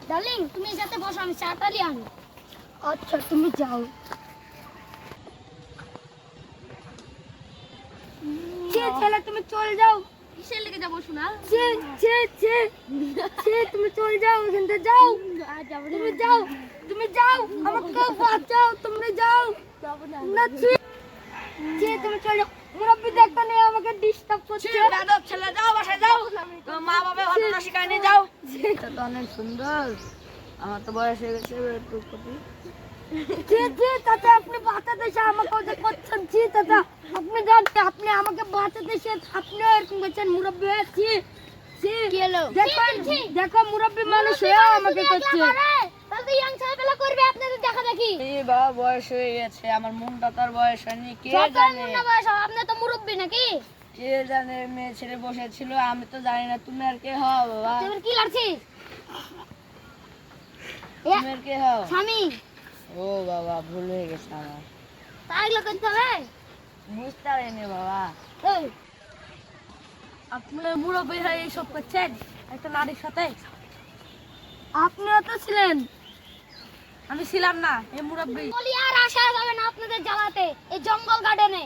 Darling তুমি যাতে বসো, আমি চাটা নিয়ে আনি। আচ্ছা তুমি যাও। ছেলে তুমি চলে যাও। কিসের লেগে যাবো শোনা? তুমি চলে যাও, এখান থেকে যাও। তুমি যাও, তুমি যাও, আমাকে বাঁচাও, তুমি যাও। না তুমি চলে যাও। মুরব্বি দেখতে নেই, আমাকে ডিস্টার্ব করছে। ছেলে যাও, বাসায় যাও। তোমার মা বাবা ঘটনা শিখায় নিয়ে যাও। এটা তো অনেক সুন্দর। আমার তো বয়স হয়ে গেছে একটু কপি। চাচা আপনি বাঁচাতে এসে আমাকে ওটা করছেন। চাচা আপনি জানতে, আপনি আমাকে বাঁচাতে এসে আপনিও এরকম করছেন। মুরব্বি হয়েছি, দেখো মুরব্বি মানুষ হয়ে আমাকে করছে। তাহলে ইয়াং ছেলেবেলা করবে আপনাদের দেখা দেখি। এই বাবা বয়স হয়ে গেছে, আমার মনটা তার বয়স হয়নি। কে জানে, আপনি তো মুরব্বী নাকি? কে জানে মেয়ে ছেলে বসেছিল, আমি তো জানি না। তুমি আর কে হও বাবা? তুমি কি লাগছিস? তুমি আর কে হও? স্বামী। ও বাবা ভুল হয়ে গেছে আমার, তাই লোক করতে হবে। বুঝতে পারিনি বাবা। এই, আপনি মুরব্বি হয়ে এইসব করছেন একটা নারীর সাথে? আপনিও তো ছিলেন। আমি ছিলাম না, এই মুরব্বি। বলি আর আসা যাবে না আপনাদের জ্বালাতে এই জঙ্গল গার্ডেনে।